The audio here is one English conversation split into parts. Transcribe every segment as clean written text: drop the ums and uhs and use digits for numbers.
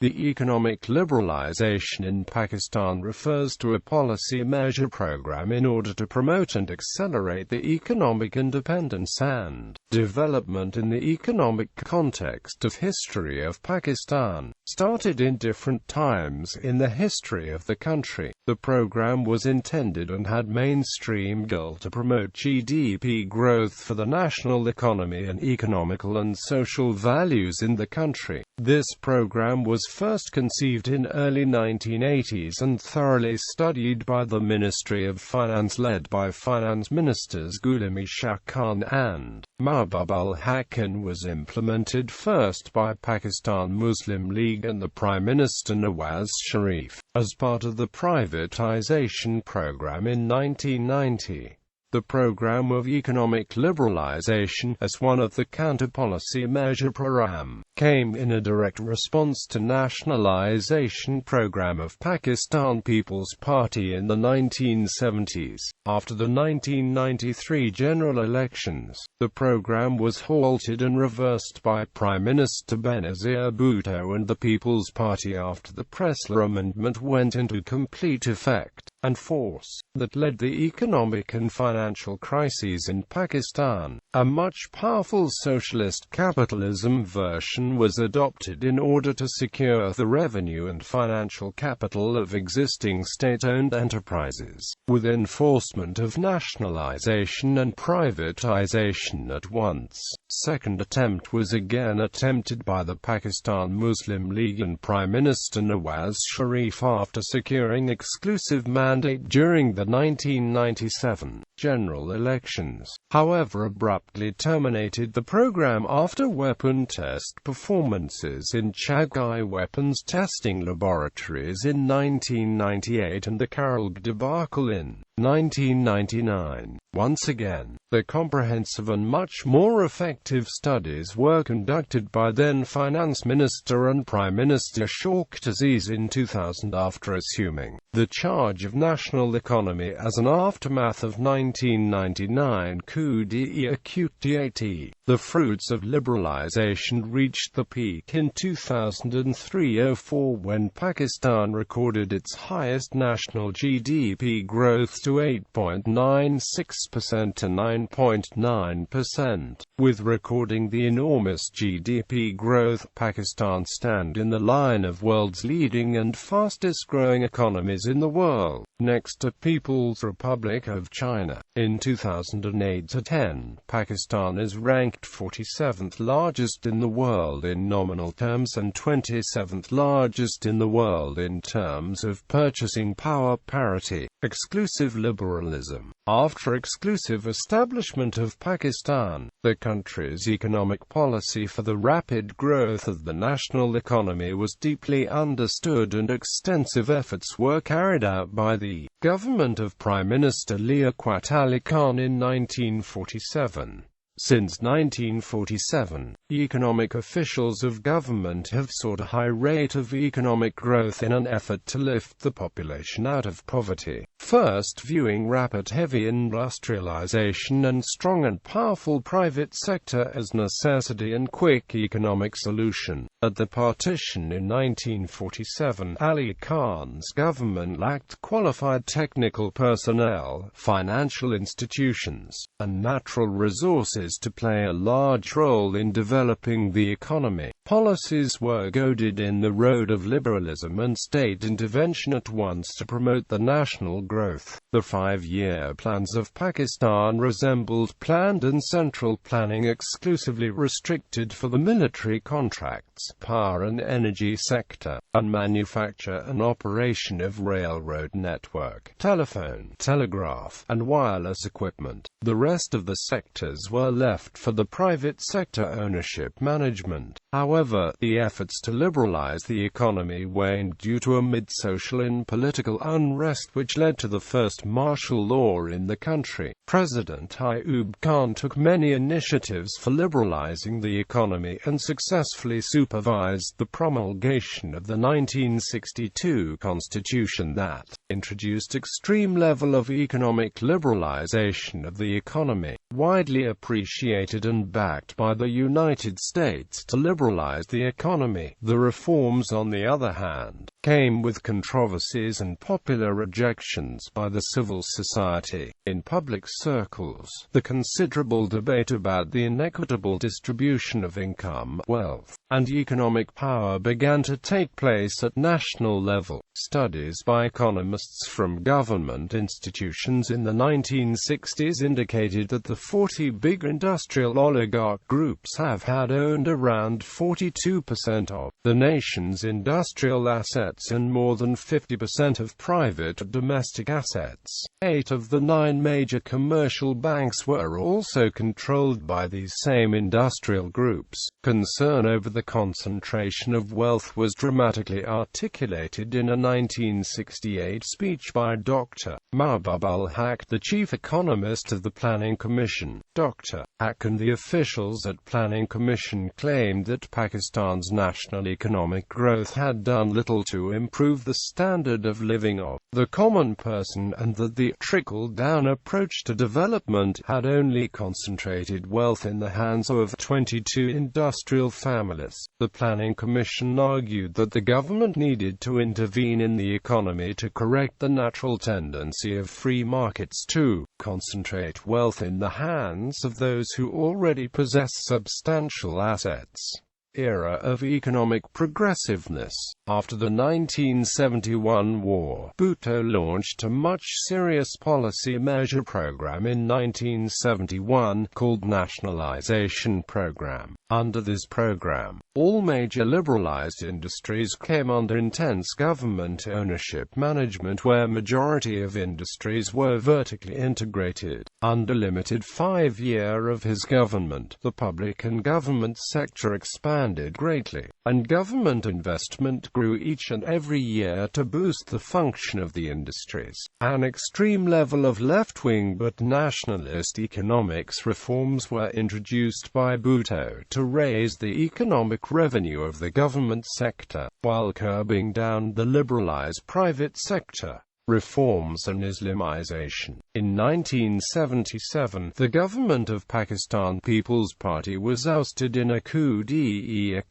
The economic liberalisation in Pakistan refers to a policy measure program in order to promote and accelerate the economic independence and development in the economic context of history of Pakistan, started in different times in the history of the country. The program was intended and had mainstream goal to promote GDP growth for the national economy and economical and social values in the country. This program was first conceived in early 1980s and thoroughly studied by the Ministry of Finance led by Finance Ministers Ghulam, Ishaq and Mahbub-ul-Haq, and was implemented first by Pakistan Muslim League and the Prime Minister Nawaz Sharif, as part of the privatisation program in 1990. The program of economic liberalisation, as one of the counter-policy measure proramme, came in a direct response to nationalization program of Pakistan People's Party in the 1970s. After the 1993 general elections, the program was halted and reversed by Prime Minister Benazir Bhutto and the People's Party after the Pressler Amendment went into complete effect and force, that led the economic and financial crises in Pakistan. A much powerful socialist capitalism version was adopted in order to secure the revenue and financial capital of existing state-owned enterprises, with enforcement of nationalization and privatization at once. Second attempt was again attempted by the Pakistan Muslim League and Prime Minister Nawaz Sharif after securing exclusive mandate during the 1997 general elections, however abruptly terminated the program after weapon test performances in Chagai weapons testing laboratories in 1998 and the Karalg debacle in 1999. Once again, the comprehensive and much more effective studies were conducted by then Finance Minister and Prime Minister Ishaq in 2000 after assuming the charge of national economy as an aftermath of 1999 coup d'état. The fruits of liberalisation reached the peak in 2003-04 when Pakistan recorded its highest national GDP growth to 8.96% to 9.9%. With recording the enormous GDP growth, Pakistan stands in the line of world's leading and fastest growing economies in the world, next to People's Republic of China. In 2008-10, Pakistan is ranked 47th largest in the world in nominal terms and 27th largest in the world in terms of purchasing power parity. Exclusive liberalism. After exclusive establishment of Pakistan, the country's economic policy for the rapid growth of the national economy was deeply understood and extensive efforts were carried out by the government of Prime Minister Liaquat Ali Khan in 1947. Since 1947, economic officials of government have sought a high rate of economic growth in an effort to lift the population out of poverty, first viewing rapid heavy industrialization and strong and powerful private sector as necessity and quick economic solution. At the partition in 1947, Ali Khan's government lacked qualified technical personnel, financial institutions, and natural resources to play a large role in developing the economy. Policies were goaded in the road of liberalism and state intervention at once to promote the national growth. The 5-year plans of Pakistan resembled planned and central planning exclusively restricted for the military contracts, power and energy sector, and manufacture and operation of railroad network, telephone, telegraph, and wireless equipment. The rest of the sectors were left for the private sector ownership management. However, the efforts to liberalize the economy waned due to amid social and political unrest which led to the first martial law in the country. President Ayub Khan took many initiatives for liberalizing the economy and successfully supervised the promulgation of the 1962 constitution that introduced extreme level of economic liberalization of the economy, widely appreciated and backed by the United States to liberalize liberalize the economy. The reforms, on the other hand, came with controversies and popular rejections by the civil society. In public circles, the considerable debate about the inequitable distribution of income, wealth, and economic power began to take place at national level. Studies by economists from government institutions in the 1960s indicated that the 40 big industrial oligarch groups have had owned around 42% of the nation's industrial assets and more than 50% of private domestic assets. 8 of the 9 major commercial banks were also controlled by these same industrial groups. Concern over the concentration of wealth was dramatically articulated in a 1968 speech by Dr. Mahbub-ul-Haq, the chief economist of the Planning Commission. Dr. Haq and the officials at Planning Commission claimed that Pakistan's national economic growth had done little to improve the standard of living of the common person, and that the trickle-down approach to development had only concentrated wealth in the hands of 22 industrial families. The Planning Commission argued that the government needed to intervene in the economy to correct the natural tendency of free markets to concentrate wealth in the hands of those who already possess substantial assets. Era of economic progressiveness. After the 1971 war, Bhutto launched a much serious policy measure program in 1971 called Nationalization Program. Under this program, all major liberalized industries came under intense government ownership management, where majority of industries were vertically integrated. Under limited 5-year of his government, the public and government sector expanded greatly, and government investment grew each and every year to boost the function of the industries. An extreme level of left-wing but nationalist economics reforms were introduced by Bhutto to raise the economic revenue of the government sector, while curbing down the liberalized private sector. Reforms and Islamization. In 1977, the government of Pakistan People's Party was ousted in a coup d'etat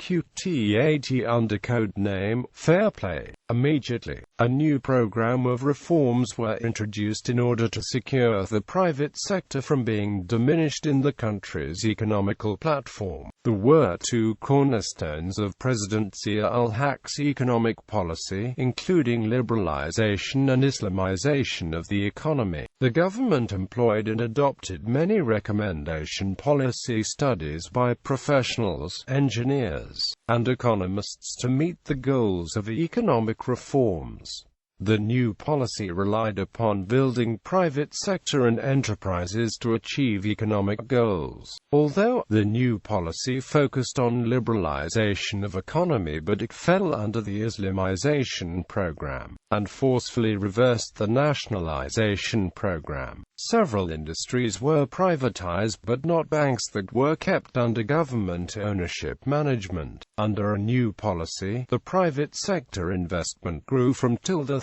under code name Fair Play. Immediately, a new program of reforms were introduced in order to secure the private sector from being diminished in the country's economical platform. There were 2 cornerstones of President Zia-ul-Haq's economic policy, including liberalization and Islamization of the economy. The government employed and adopted many recommendation policy studies by professionals, engineers, and economists to meet the goals of economic reforms. The new policy relied upon building private sector and enterprises to achieve economic goals. Although the new policy focused on liberalization of economy, but it fell under the Islamization program, and forcefully reversed the nationalization program. Several industries were privatized, but not banks that were kept under government ownership management. Under a new policy, the private sector investment grew from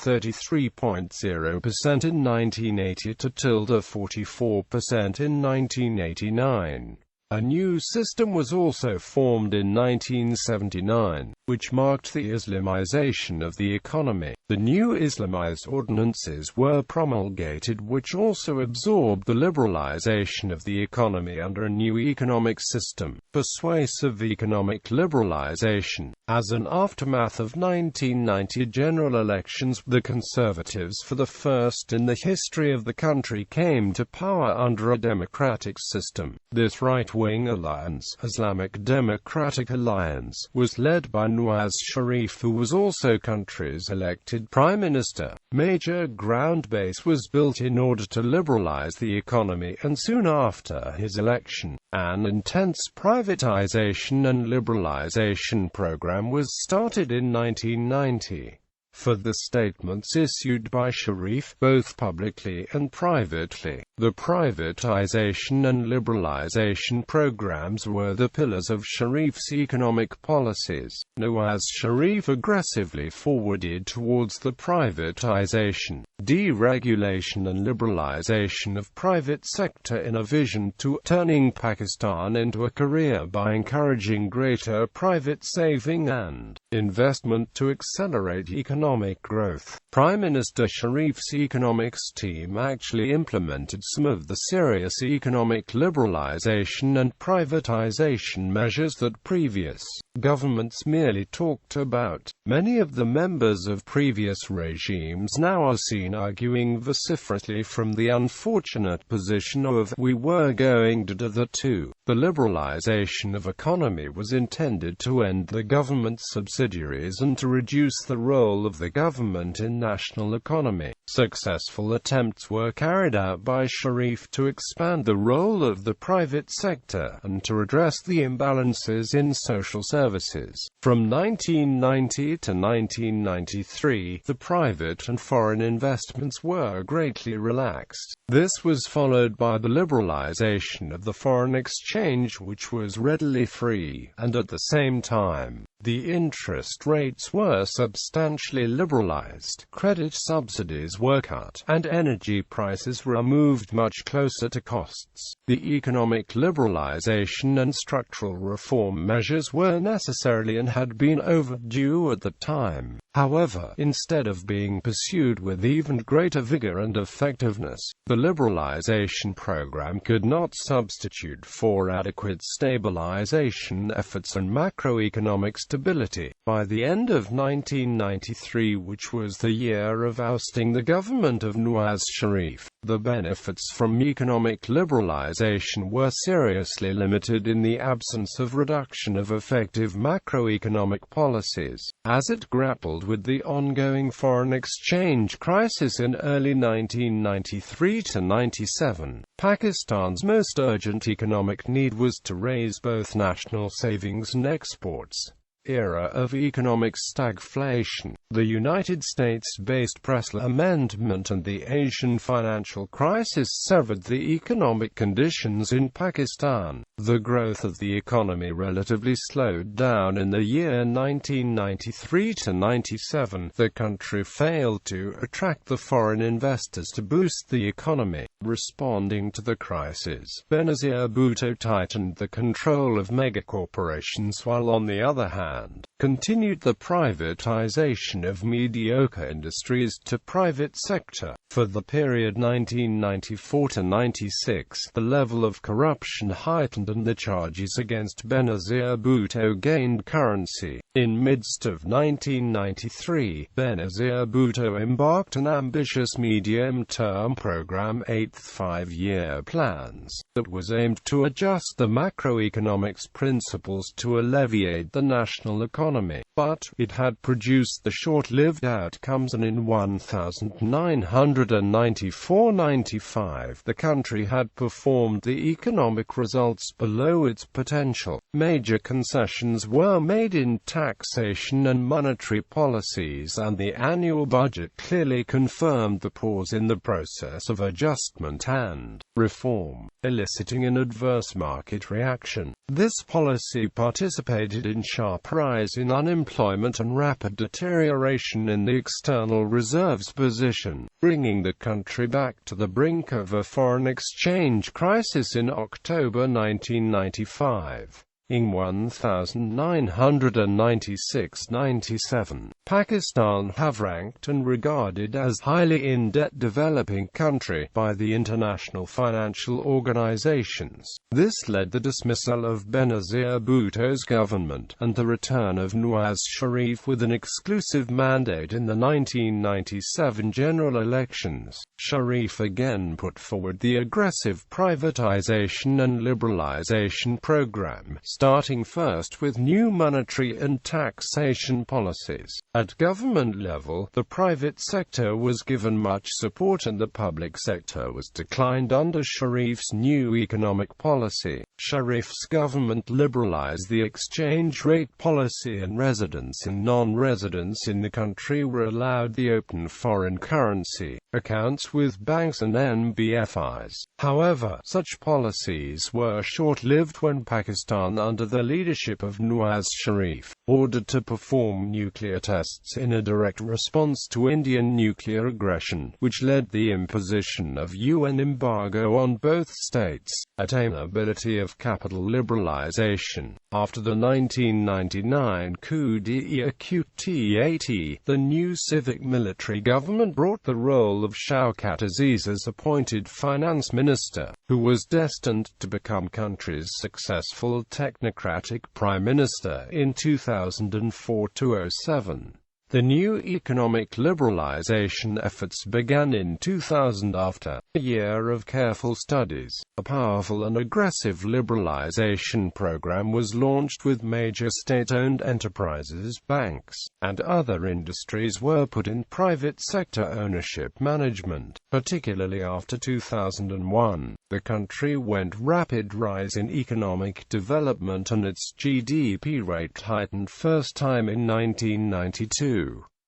33.0% in 1980 to 44% in 1989. A new system was also formed in 1979, which marked the Islamization of the economy. The new Islamized ordinances were promulgated, which also absorbed the liberalization of the economy under a new economic system. Persuasive economic liberalization. As an aftermath of 1990 general elections, the Conservatives, for the first in the history of the country, came to power under a democratic system. This right-wing alliance, Islamic Democratic Alliance, was led by Nawaz Sharif, who was also country's elected Prime Minister. Major ground base was built in order to liberalize the economy, and soon after his election, an intense privatization and liberalization program was started in 1990. for the statements issued by Sharif, both publicly and privately. The privatisation and liberalisation programs were the pillars of Sharif's economic policies. Nawaz Sharif aggressively forwarded towards the privatisation, deregulation and liberalisation of private sector in a vision to turning Pakistan into a career by encouraging greater private saving and investment to accelerate economic growth. Prime Minister Sharif's economics team actually implemented some of the serious economic liberalisation and privatisation measures that previous governments merely talked about. Many of the members of previous regimes now are seen arguing vociferously from the unfortunate position of "we were going to do the two." The liberalisation of economy was intended to end the government subsidiaries and to reduce the role of the government in national economy. Successful attempts were carried out by Sharif to expand the role of the private sector and to redress the imbalances in social services. From 1990 to 1993, the private and foreign investments were greatly relaxed. This was followed by the liberalisation of the foreign exchange, which was readily free, and at the same time, the interest rates were substantially liberalised, credit subsidies were cut, and energy prices were moved much closer to costs. The economic liberalisation and structural reform measures were necessarily and had been overdue at the time. However, instead of being pursued with even greater vigor and effectiveness, the liberalisation program could not substitute for adequate stabilization efforts and macroeconomic stability. By the end of 1993, which was the year of ousting the government of Nawaz Sharif, the benefits from economic liberalisation were seriously limited in the absence of reduction of effective macroeconomic policies. As it grappled with the ongoing foreign exchange crisis in early 1993 to 97, Pakistan's most urgent economic need was to raise both national savings and exports. Era of economic stagflation. The United States-based Pressler Amendment and the Asian financial crisis severed the economic conditions in Pakistan. The growth of the economy relatively slowed down in the year 1993 to 97. The country failed to attract the foreign investors to boost the economy. Responding to the crisis, Benazir Bhutto tightened the control of megacorporations while on the other hand, continued the privatization of mediocre industries to private sector. For the period 1994 to 96, the level of corruption heightened and the charges against Benazir Bhutto gained currency. In midst of 1993, Benazir Bhutto embarked on ambitious medium-term program 8th five-year plans that was aimed to adjust the macroeconomics principles to alleviate the national economy, but it had produced the short-lived outcomes, and in 1994-95 the country had performed the economic results below its potential. Major concessions were made in taxation and monetary policies, and the annual budget clearly confirmed the pause in the process of adjustment and reform, eliciting an adverse market reaction. This policy participated in sharp rise in unemployment and rapid deterioration in the external reserves position, bringing the country back to the brink of a foreign exchange crisis in October 1995. In 1996-97, Pakistan have ranked and regarded as highly in-debt developing country by the international financial organizations. This led the dismissal of Benazir Bhutto's government, and the return of Nawaz Sharif with an exclusive mandate in the 1997 general elections. Sharif again put forward the aggressive privatization and liberalization program, starting first with new monetary and taxation policies. At government level, the private sector was given much support and the public sector was declined under Sharif's new economic policy. Sharif's government liberalized the exchange rate policy, and residents and non-residents in the country were allowed the open foreign currency accounts with banks and NBFIs. However, such policies were short-lived when Pakistan, under the leadership of Nawaz Sharif, ordered to perform nuclear tests in a direct response to Indian nuclear aggression, which led the imposition of UN embargo on both states. Attainability of capital liberalization. After the 1999 coup d'etat, the new civic military government brought the role of Shaukat Aziz as appointed finance minister, who was destined to become country's successful technocratic prime minister in 2004-07. The new economic liberalization efforts began in 2000 after a year of careful studies. A powerful and aggressive liberalization program was launched with major state-owned enterprises, banks, and other industries were put in private sector ownership management, particularly after 2001. The country went rapid rise in economic development and its GDP rate heightened first time in 1992.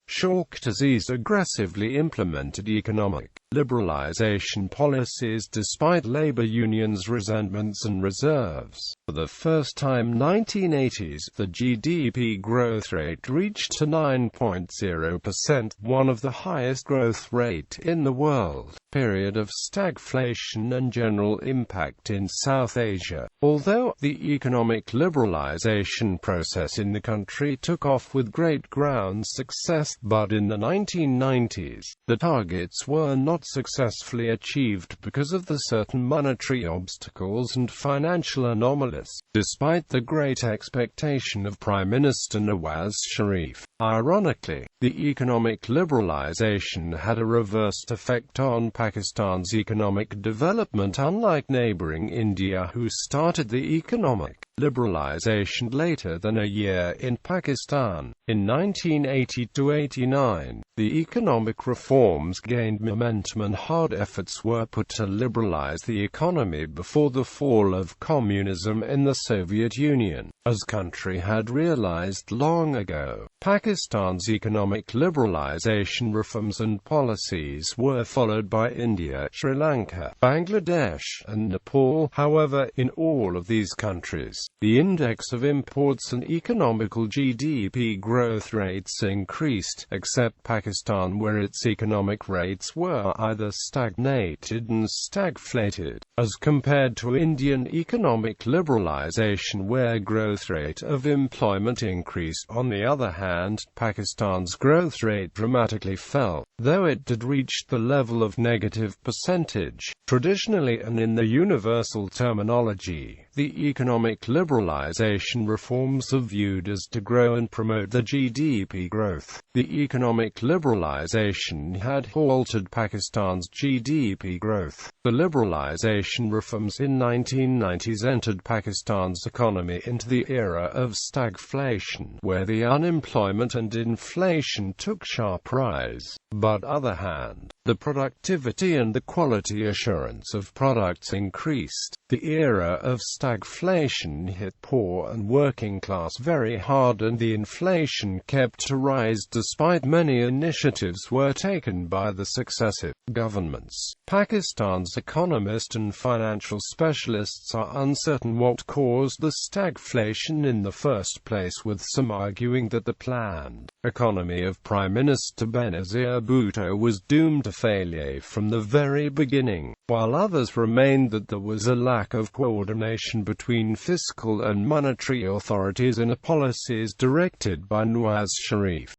Shaukat Aziz aggressively implemented economic liberalization policies despite labor unions' resentments and reserves. For the first time 1980s, the GDP growth rate reached to 9.0%, one of the highest growth rate in the world. Period of stagflation and general impact in South Asia. Although the economic liberalization process in the country took off with great ground success, but in the 1990s, the targets were not successfully achieved because of the certain monetary obstacles and financial anomalies. Despite the great expectation of Prime Minister Nawaz Sharif, ironically, the economic liberalization had a reversed effect on Pakistan's economic development, unlike neighboring India, who started the economic liberalization later than a year in Pakistan. In 1980-89, the economic reforms gained momentum and hard efforts were put to liberalize the economy before the fall of communism in the Soviet Union. As country had realized long ago, Pakistan's economic liberalization reforms and policies were followed by India, Sri Lanka, Bangladesh, and Nepal. However, in all of these countries, the index of imports and economical GDP growth rates increased, except Pakistan, where its economic rates were either stagnated and stagflated, as compared to Indian economic liberalization, where growth rate of employment increased. On the other hand, Pakistan's growth rate dramatically fell, though it did reach the level of -%. Traditionally, and in the universal terminology, the economic liberalization reforms are viewed as to grow and promote the GDP growth. The economic liberalization had halted Pakistan's GDP growth. The liberalization reforms in 1990s entered Pakistan's economy into the era of stagflation, where the unemployment and inflation took sharp rise. But on the other hand, the productivity and the quality assurance of products increased. The era of stagflation hit poor and working class very hard, and the inflation kept to rise despite many initiatives were taken by the successive governments. Pakistan's economists and financial specialists are uncertain what caused the stagflation in the first place, with some arguing that the planned economy of Prime Minister Benazir Bhutto was doomed to failure from the very beginning, while others remained that there was a lack of coordination between fiscal and monetary authorities in the policies directed by Nawaz Sharif.